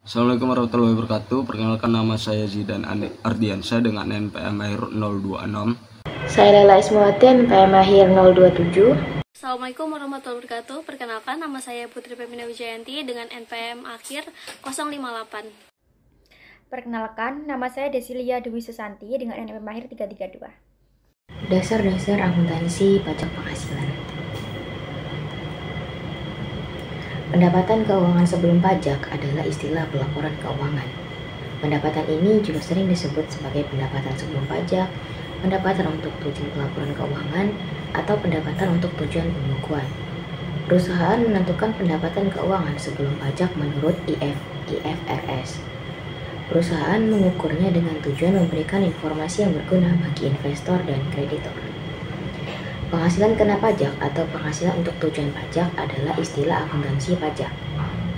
Assalamualaikum warahmatullahi wabarakatuh. Perkenalkan, nama saya Zidan Ardiansyah dengan NPM akhir 026. Saya Lela Ismawati, NPM akhir 027. Assalamualaikum warahmatullahi wabarakatuh. Perkenalkan, nama saya Putri Pemina Wijayanti dengan NPM akhir 058. Perkenalkan, nama saya Desilia Dewi Susanti dengan NPM akhir 332. Dasar-dasar akuntansi pajak penghasilan. Pendapatan keuangan sebelum pajak adalah istilah pelaporan keuangan. Pendapatan ini juga sering disebut sebagai pendapatan sebelum pajak, pendapatan untuk tujuan pelaporan keuangan, atau pendapatan untuk tujuan pembukuan. Perusahaan menentukan pendapatan keuangan sebelum pajak menurut IFRS. Perusahaan mengukurnya dengan tujuan memberikan informasi yang berguna bagi investor dan kreditor. Penghasilan kena pajak atau penghasilan untuk tujuan pajak adalah istilah akuntansi pajak.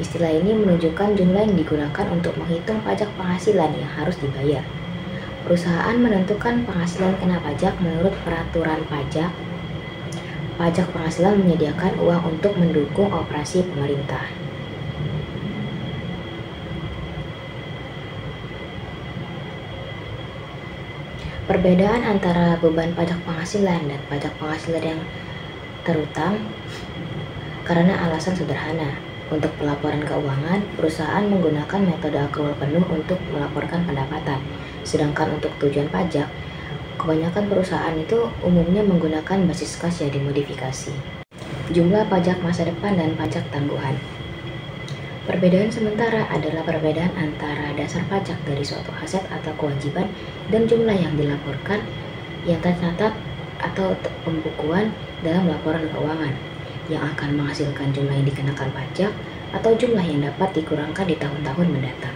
Istilah ini menunjukkan jumlah yang digunakan untuk menghitung pajak penghasilan yang harus dibayar. Perusahaan menentukan penghasilan kena pajak menurut peraturan pajak. Pajak penghasilan menyediakan uang untuk mendukung operasi pemerintah. Perbedaan antara beban pajak penghasilan dan pajak penghasilan yang terutang karena alasan sederhana. Untuk pelaporan keuangan, perusahaan menggunakan metode akrual penuh untuk melaporkan pendapatan. Sedangkan untuk tujuan pajak, kebanyakan perusahaan itu umumnya menggunakan basis kas yang dimodifikasi. Jumlah pajak masa depan dan pajak tangguhan. Perbedaan sementara adalah perbedaan antara dasar pajak dari suatu aset atau kewajiban dan jumlah yang dilaporkan yang tercatat atau pembukuan dalam laporan keuangan yang akan menghasilkan jumlah yang dikenakan pajak atau jumlah yang dapat dikurangkan di tahun-tahun mendatang.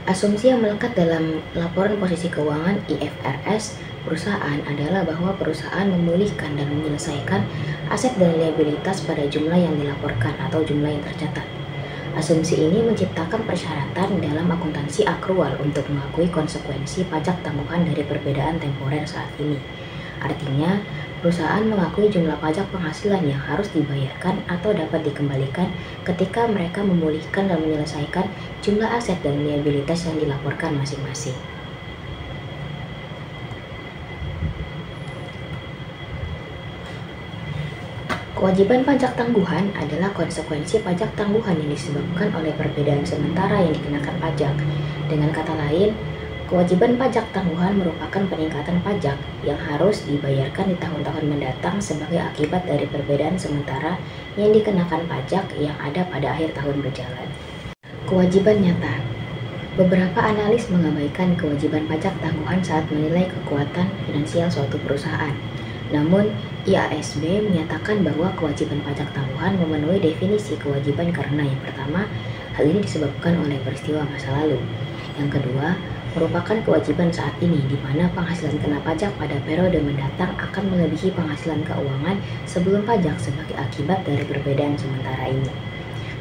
Asumsi yang melekat dalam laporan posisi keuangan IFRS perusahaan adalah bahwa perusahaan memulihkan dan menyelesaikan aset dan liabilitas pada jumlah yang dilaporkan atau jumlah yang tercatat. Asumsi ini menciptakan persyaratan dalam akuntansi akrual untuk mengakui konsekuensi pajak tangguhan dari perbedaan temporer saat ini. Artinya, perusahaan mengakui jumlah pajak penghasilan yang harus dibayarkan atau dapat dikembalikan ketika mereka memulihkan dan menyelesaikan jumlah aset dan liabilitas yang dilaporkan masing-masing. Kewajiban pajak tangguhan adalah konsekuensi pajak tangguhan yang disebabkan oleh perbedaan sementara yang dikenakan pajak. Dengan kata lain, kewajiban pajak tangguhan merupakan peningkatan pajak yang harus dibayarkan di tahun-tahun mendatang sebagai akibat dari perbedaan sementara yang dikenakan pajak yang ada pada akhir tahun berjalan. Kewajiban nyata. Beberapa analis mengabaikan kewajiban pajak tangguhan saat menilai kekuatan finansial suatu perusahaan. Namun, IASB menyatakan bahwa kewajiban pajak tangguhan memenuhi definisi kewajiban karena yang pertama, hal ini disebabkan oleh peristiwa masa lalu. Yang kedua, merupakan kewajiban saat ini di mana penghasilan kena pajak pada periode mendatang akan melebihi penghasilan keuangan sebelum pajak sebagai akibat dari perbedaan sementara ini.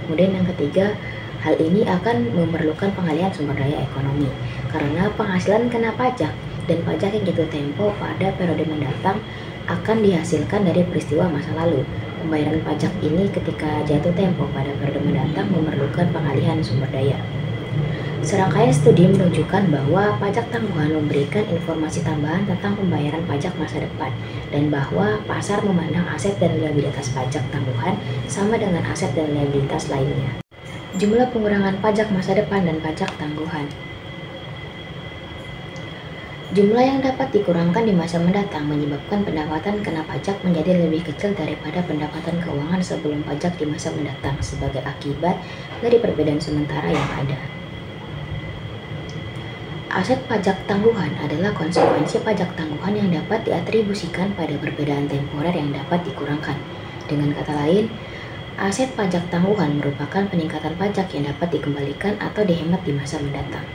Kemudian yang ketiga, hal ini akan memerlukan pengalihan sumber daya ekonomi karena penghasilan kena pajak dan pajak yang jatuh tempo pada periode mendatang akan dihasilkan dari peristiwa masa lalu. Pembayaran pajak ini ketika jatuh tempo pada periode mendatang memerlukan pengalihan sumber daya. Serangkaian studi menunjukkan bahwa pajak tangguhan memberikan informasi tambahan tentang pembayaran pajak masa depan dan bahwa pasar memandang aset dan liabilitas pajak tangguhan sama dengan aset dan liabilitas lainnya. Jumlah pengurangan pajak masa depan dan pajak tangguhan. Jumlah yang dapat dikurangkan di masa mendatang menyebabkan pendapatan kena pajak menjadi lebih kecil daripada pendapatan keuangan sebelum pajak di masa mendatang sebagai akibat dari perbedaan sementara yang ada. Aset pajak tangguhan adalah konsekuensi pajak tangguhan yang dapat diatribusikan pada perbedaan temporer yang dapat dikurangkan. Dengan kata lain, aset pajak tangguhan merupakan peningkatan pajak yang dapat dikembalikan atau dihemat di masa mendatang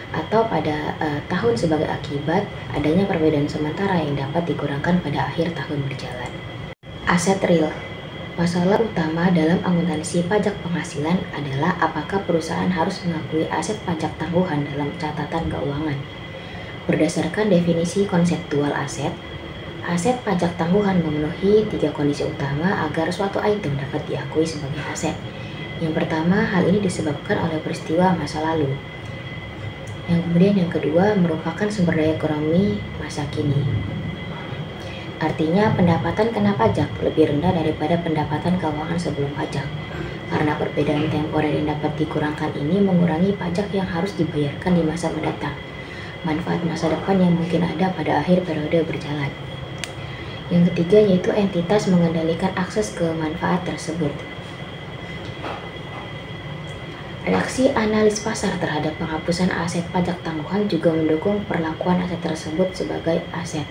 atau pada tahun sebagai akibat adanya perbedaan sementara yang dapat dikurangkan pada akhir tahun berjalan. Aset real. Masalah utama dalam akuntansi pajak penghasilan adalah apakah perusahaan harus mengakui aset pajak tangguhan dalam catatan keuangan. Berdasarkan definisi konseptual aset, Aset pajak tangguhan memenuhi 3 kondisi utama agar suatu item dapat diakui sebagai aset. Yang pertama, hal ini disebabkan oleh peristiwa masa lalu. Yang kedua, merupakan sumber daya ekonomi masa kini. Artinya, pendapatan kena pajak lebih rendah daripada pendapatan keuangan sebelum pajak. Karena perbedaan temporer yang dapat dikurangkan ini mengurangi pajak yang harus dibayarkan di masa mendatang. Manfaat masa depan yang mungkin ada pada akhir periode berjalan. Yang ketiga yaitu entitas mengendalikan akses ke manfaat tersebut. Reaksi analis pasar terhadap penghapusan aset pajak tangguhan juga mendukung perlakuan aset tersebut sebagai aset.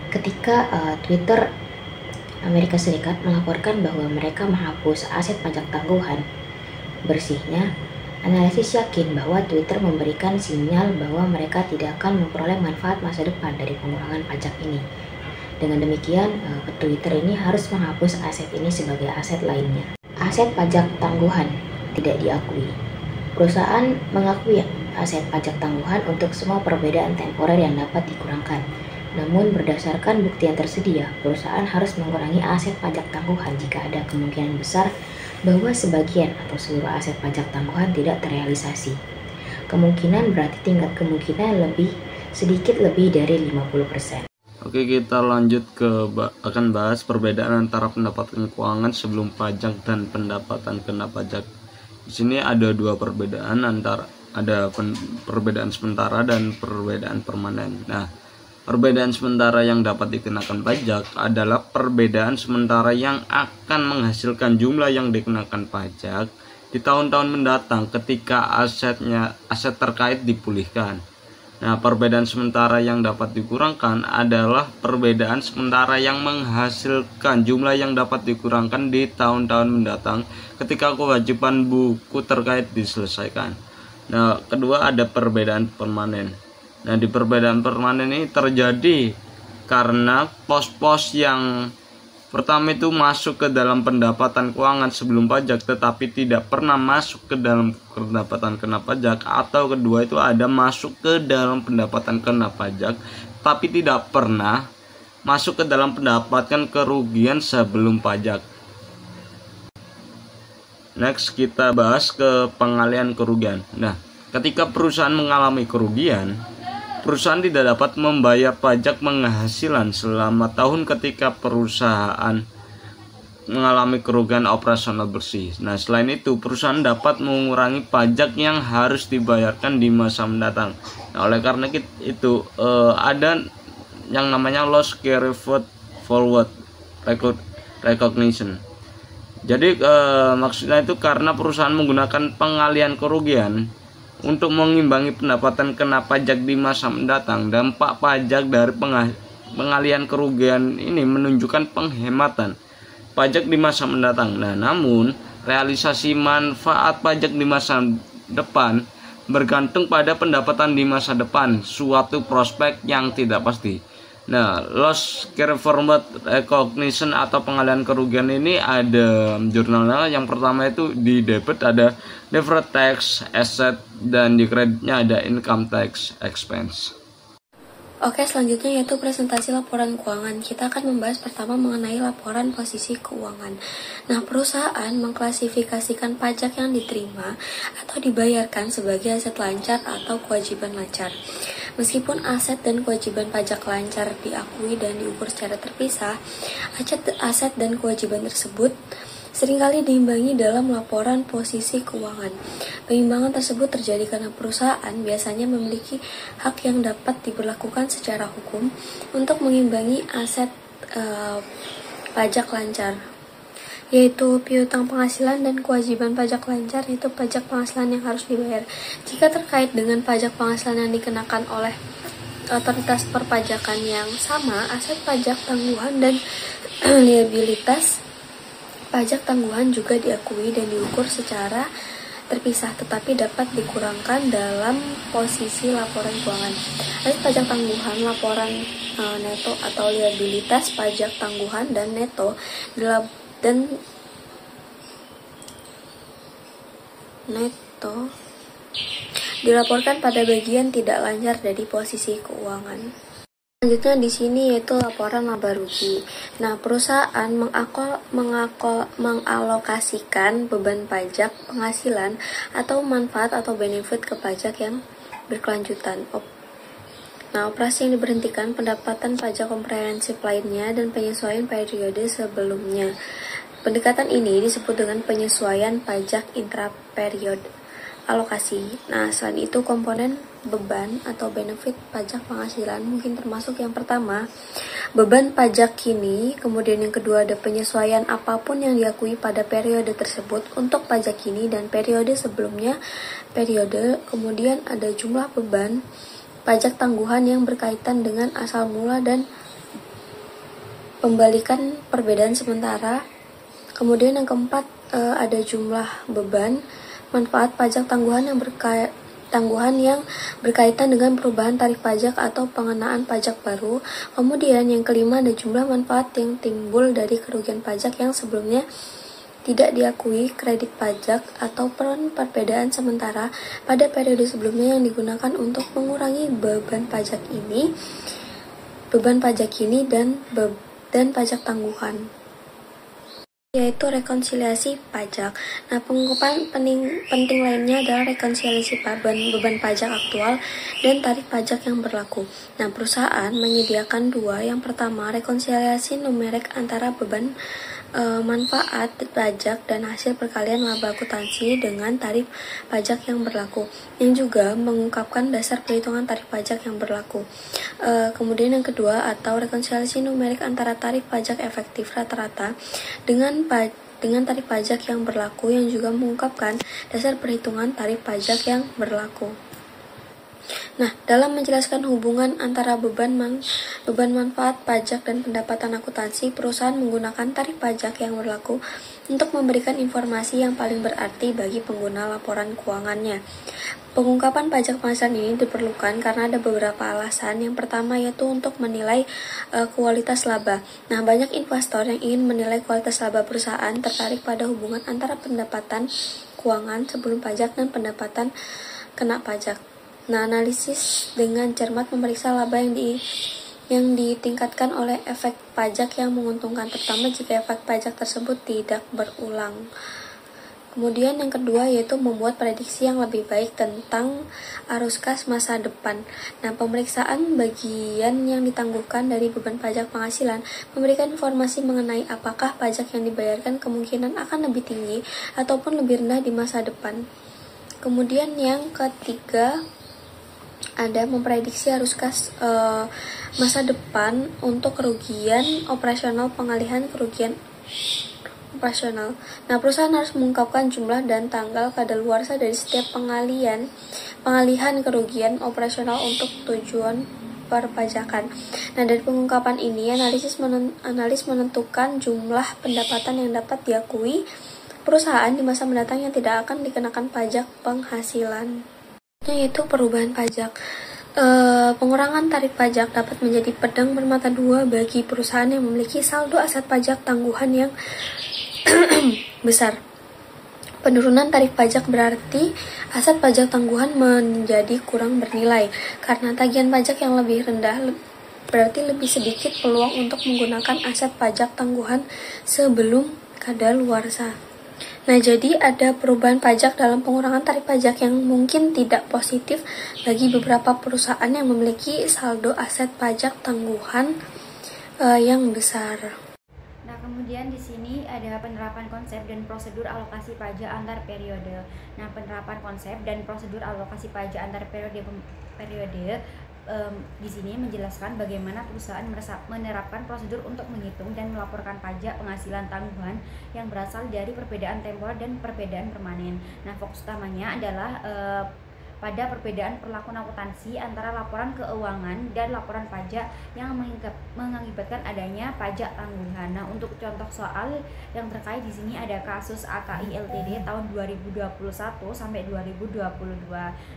Ketika Twitter Amerika Serikat melaporkan bahwa mereka menghapus aset pajak tangguhan bersihnya, analisis yakin bahwa Twitter memberikan sinyal bahwa mereka tidak akan memperoleh manfaat masa depan dari pengurangan pajak ini. Dengan demikian, Twitter ini harus menghapus aset ini sebagai aset lainnya. Aset pajak tangguhan tidak diakui. Perusahaan mengakui aset pajak tangguhan untuk semua perbedaan temporer yang dapat dikurangkan. Namun berdasarkan bukti yang tersedia, perusahaan harus mengurangi aset pajak tangguhan jika ada kemungkinan besar bahwa sebagian atau seluruh aset pajak tangguhan tidak terrealisasi. Kemungkinan berarti tingkat kemungkinan sedikit lebih dari 50%. Oke, kita lanjut akan bahas perbedaan antara pendapatan keuangan sebelum pajak dan pendapatan kena pajak. Di sini ada dua perbedaan, perbedaan sementara dan perbedaan permanen. Nah, perbedaan sementara yang dapat dikenakan pajak adalah perbedaan sementara yang akan menghasilkan jumlah yang dikenakan pajak di tahun-tahun mendatang ketika aset terkait dipulihkan. Nah, perbedaan sementara yang dapat dikurangkan adalah perbedaan sementara yang menghasilkan jumlah yang dapat dikurangkan di tahun-tahun mendatang ketika kewajiban buku terkait diselesaikan. Nah, kedua ada perbedaan permanen. Nah, di perbedaan permanen ini terjadi karena pos-pos yang pertama itu masuk ke dalam pendapatan keuangan sebelum pajak tetapi tidak pernah masuk ke dalam pendapatan kena pajak, atau kedua itu ada masuk ke dalam pendapatan kena pajak tapi tidak pernah masuk ke dalam pendapatan kerugian sebelum pajak. Next, kita bahas ke pengalihan kerugian. Nah, ketika perusahaan mengalami kerugian, perusahaan tidak dapat membayar pajak penghasilan selama tahun ketika perusahaan mengalami kerugian operasional bersih. Nah, selain itu, perusahaan dapat mengurangi pajak yang harus dibayarkan di masa mendatang. Nah, oleh karena itu, ada yang namanya loss carry forward recognition. Jadi, maksudnya itu karena perusahaan menggunakan pengalihan kerugian untuk mengimbangi pendapatan kena pajak di masa mendatang. Dampak pajak dari pengalihan kerugian ini menunjukkan penghematan pajak di masa mendatang. Nah, namun realisasi manfaat pajak di masa depan bergantung pada pendapatan di masa depan, suatu prospek yang tidak pasti. Nah, loss carry forward recognition atau pengalihan kerugian ini ada jurnalnya. Yang pertama itu di debit ada deferred tax asset dan di kreditnya ada income tax expense. Oke, selanjutnya yaitu presentasi laporan keuangan. Kita akan membahas pertama mengenai laporan posisi keuangan. Nah, perusahaan mengklasifikasikan pajak yang diterima atau dibayarkan sebagai aset lancar atau kewajiban lancar. Meskipun aset dan kewajiban pajak lancar diakui dan diukur secara terpisah, aset dan kewajiban tersebut seringkali diimbangi dalam laporan posisi keuangan. Penyimbangan tersebut terjadi karena perusahaan biasanya memiliki hak yang dapat diberlakukan secara hukum untuk mengimbangi aset pajak lancar, yaitu piutang penghasilan, dan kewajiban pajak lancar yaitu pajak penghasilan yang harus dibayar. Jika terkait dengan pajak penghasilan yang dikenakan oleh otoritas perpajakan yang sama, aset pajak tangguhan dan liabilitas pajak tangguhan juga diakui dan diukur secara terpisah, tetapi dapat dikurangkan dalam posisi laporan keuangan. Aset pajak tangguhan, laporan neto atau liabilitas pajak tangguhan dan neto dilaporkan pada bagian tidak lancar dari posisi keuangan. Selanjutnya di sini yaitu laporan laba rugi. Nah, perusahaan mengalokasikan beban pajak, penghasilan, atau manfaat atau benefit ke pajak yang berkelanjutan. Nah, operasi yang diberhentikan, pendapatan pajak komprehensif lainnya, dan penyesuaian periode sebelumnya. Pendekatan ini disebut dengan penyesuaian pajak intraperiode alokasi. Nah, selain itu komponen beban atau benefit pajak penghasilan mungkin termasuk yang pertama, beban pajak kini, kemudian yang kedua ada penyesuaian apapun yang diakui pada periode tersebut untuk pajak kini dan periode sebelumnya kemudian ada jumlah beban pajak tangguhan yang berkaitan dengan asal mula dan pembalikan perbedaan sementara. Kemudian yang keempat ada jumlah beban manfaat pajak tangguhan yang berkaitan dengan perubahan tarif pajak atau pengenaan pajak baru. Kemudian yang kelima ada jumlah manfaat yang timbul dari kerugian pajak yang sebelumnya tidak diakui kredit pajak atau perbedaan sementara pada periode sebelumnya yang digunakan untuk mengurangi beban pajak ini dan pajak tangguhan, yaitu rekonsiliasi pajak. Nah, pengungkapan penting lainnya adalah rekonsiliasi beban pajak aktual dan tarif pajak yang berlaku. Nah, perusahaan menyediakan dua. Yang pertama, rekonsiliasi numerik antara beban manfaat pajak dan hasil perkalian laba akuntansi dengan tarif pajak yang berlaku, yang juga mengungkapkan dasar perhitungan tarif pajak yang berlaku. Kemudian yang kedua, atau rekonsiliasi numerik antara tarif pajak efektif rata-rata dengan tarif pajak yang berlaku, yang juga mengungkapkan dasar perhitungan tarif pajak yang berlaku. Nah, dalam menjelaskan hubungan antara beban manfaat pajak dan pendapatan akuntansi, perusahaan menggunakan tarif pajak yang berlaku untuk memberikan informasi yang paling berarti bagi pengguna laporan keuangannya. Pengungkapan pajak penghasilan ini diperlukan karena ada beberapa alasan. Yang pertama yaitu untuk menilai kualitas laba. Nah, banyak investor yang ingin menilai kualitas laba perusahaan tertarik pada hubungan antara pendapatan keuangan sebelum pajak dan pendapatan kena pajak. Nah, analisis dengan cermat memeriksa laba yang ditingkatkan oleh efek pajak yang menguntungkan, terutama jika efek pajak tersebut tidak berulang. Kemudian yang kedua yaitu membuat prediksi yang lebih baik tentang arus kas masa depan. Nah, pemeriksaan bagian yang ditangguhkan dari beban pajak penghasilan memberikan informasi mengenai apakah pajak yang dibayarkan kemungkinan akan lebih tinggi ataupun lebih rendah di masa depan. Kemudian yang ketiga ada memprediksi arus kas masa depan untuk kerugian operasional, pengalihan kerugian operasional. Nah, perusahaan harus mengungkapkan jumlah dan tanggal kadaluarsa dari setiap pengalihan kerugian operasional untuk tujuan perpajakan. Nah, dari pengungkapan ini analis menentukan jumlah pendapatan yang dapat diakui perusahaan di masa mendatang yang tidak akan dikenakan pajak penghasilan, yaitu perubahan pajak. Pengurangan tarif pajak dapat menjadi pedang bermata dua bagi perusahaan yang memiliki saldo aset pajak tangguhan yang besar. Penurunan tarif pajak berarti aset pajak tangguhan menjadi kurang bernilai, karena tagihan pajak yang lebih rendah berarti lebih sedikit peluang untuk menggunakan aset pajak tangguhan sebelum kadaluarsa. Nah, jadi ada perubahan pajak dalam pengurangan tarif pajak yang mungkin tidak positif bagi beberapa perusahaan yang memiliki saldo aset pajak tangguhan yang besar. Nah, kemudian di sini ada penerapan konsep dan prosedur alokasi pajak antar periode. Nah, penerapan konsep dan prosedur alokasi pajak antar periode di sini menjelaskan bagaimana perusahaan menerapkan prosedur untuk menghitung dan melaporkan pajak penghasilan tangguhan yang berasal dari perbedaan temporer dan perbedaan permanen. Nah, fokus utamanya adalah pada perbedaan perlakuan akuntansi antara laporan keuangan dan laporan pajak yang mengakibatkan adanya pajak tangguhan. Nah, untuk contoh soal yang terkait di sini ada kasus AKI Ltd tahun 2021 sampai 2022.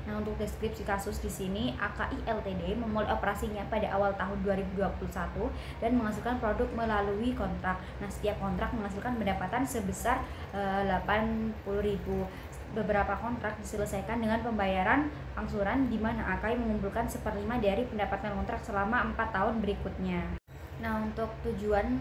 Nah, untuk deskripsi kasus di sini, AKI Ltd memulai operasinya pada awal tahun 2021 dan menghasilkan produk melalui kontrak. Nah, setiap kontrak menghasilkan pendapatan sebesar 80.000. beberapa kontrak diselesaikan dengan pembayaran angsuran di mana AKI mengumpulkan 1/5 dari pendapatan kontrak selama 4 tahun berikutnya. Nah, untuk tujuan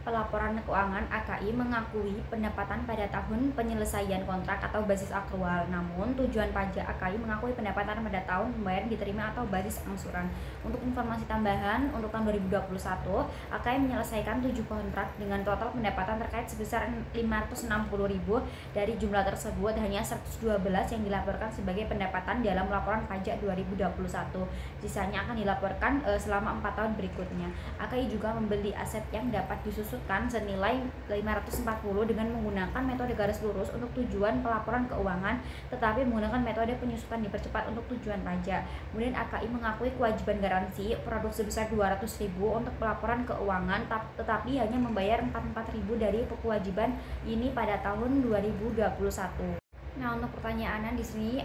pelaporan keuangan, AKI mengakui pendapatan pada tahun penyelesaian kontrak atau basis akrual. Namun, tujuan pajak AKI mengakui pendapatan pada tahun pembayaran diterima atau basis angsuran. Untuk informasi tambahan, untuk tahun 2021, AKI menyelesaikan 7 kontrak dengan total pendapatan terkait sebesar 560.000. Dari jumlah tersebut, hanya 112 yang dilaporkan sebagai pendapatan dalam laporan pajak 2021. Sisanya akan dilaporkan selama 4 tahun berikutnya. AKI juga membeli aset yang dapat disusun senilai 540 dengan menggunakan metode garis lurus untuk tujuan pelaporan keuangan, tetapi menggunakan metode penyusutan dipercepat untuk tujuan pajak. Kemudian AKI mengakui kewajiban garansi produk sebesar 200.000 untuk pelaporan keuangan, tetapi hanya membayar 44.000 dari kewajiban ini pada tahun 2021. Nah, untuk pertanyaan di sini,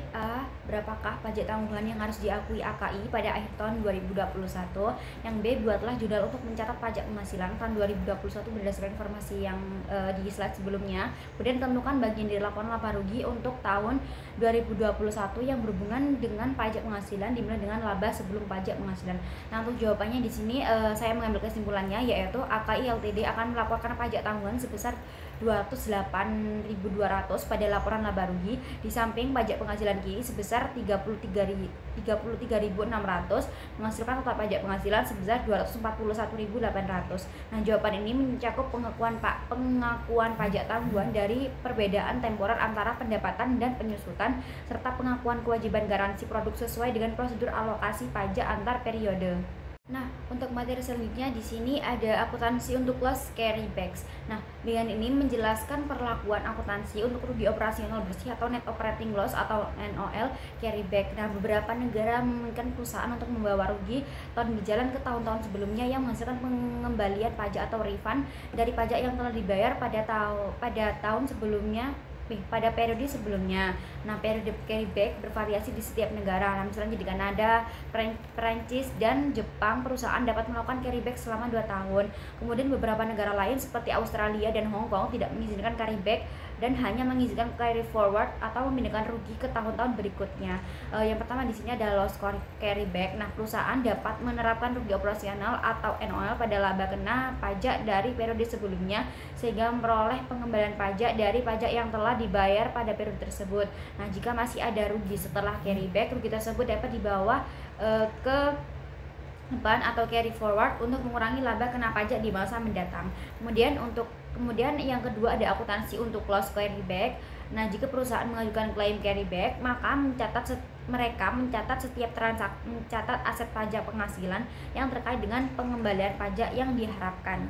berapakah pajak tangguhan yang harus diakui AKI pada akhir tahun 2021? Yang B, buatlah jurnal untuk mencatat pajak penghasilan tahun 2021 berdasarkan informasi yang di slide sebelumnya. Kemudian tentukan bagian dari laporan laba rugi untuk tahun 2021 yang berhubungan dengan pajak penghasilan dimulai dengan laba sebelum pajak penghasilan. Nah, untuk jawabannya di sini saya mengambil kesimpulannya, yaitu AKI Ltd akan melaporkan pajak tangguhan sebesar 208.200 pada laporan laba rugi, di samping pajak penghasilan KI sebesar 33.600 menghasilkan total pajak penghasilan sebesar 241.800. Nah, jawaban ini mencakup pengakuan pajak tangguhan dari perbedaan temporer antara pendapatan dan penyusutan serta pengakuan kewajiban garansi produk sesuai dengan prosedur alokasi pajak antar periode. Nah, untuk materi selanjutnya di sini ada akuntansi untuk loss carrybacks. Nah, dengan ini menjelaskan perlakuan akuntansi untuk rugi operasional bersih atau net operating loss atau NOL carryback. Nah, beberapa negara memungkinkan perusahaan untuk membawa rugi tahun berjalan ke tahun-tahun sebelumnya yang menghasilkan pengembalian pajak atau refund dari pajak yang telah dibayar pada tahun sebelumnya, pada periode sebelumnya. Nah, periode carryback bervariasi di setiap negara. Nah, misalnya di Kanada, Perancis, dan Jepang, perusahaan dapat melakukan carryback selama 2 tahun. Kemudian beberapa negara lain seperti Australia dan Hong Kong tidak mengizinkan carryback dan hanya mengizinkan carry forward atau memindahkan rugi ke tahun-tahun berikutnya. Yang pertama di sini ada loss carryback. Nah, perusahaan dapat menerapkan rugi operasional atau NOL pada laba kena pajak dari periode sebelumnya sehingga memperoleh pengembalian pajak dari pajak yang telah dibayar pada periode tersebut. Nah, jika masih ada rugi setelah carryback, rugi tersebut dapat dibawa ke depan atau carry forward untuk mengurangi laba kena pajak di masa mendatang. Kemudian yang kedua ada akuntansi untuk loss carryback. Nah, jika perusahaan mengajukan klaim carryback, maka mereka mencatat setiap transaksi, mencatat aset pajak penghasilan yang terkait dengan pengembalian pajak yang diharapkan.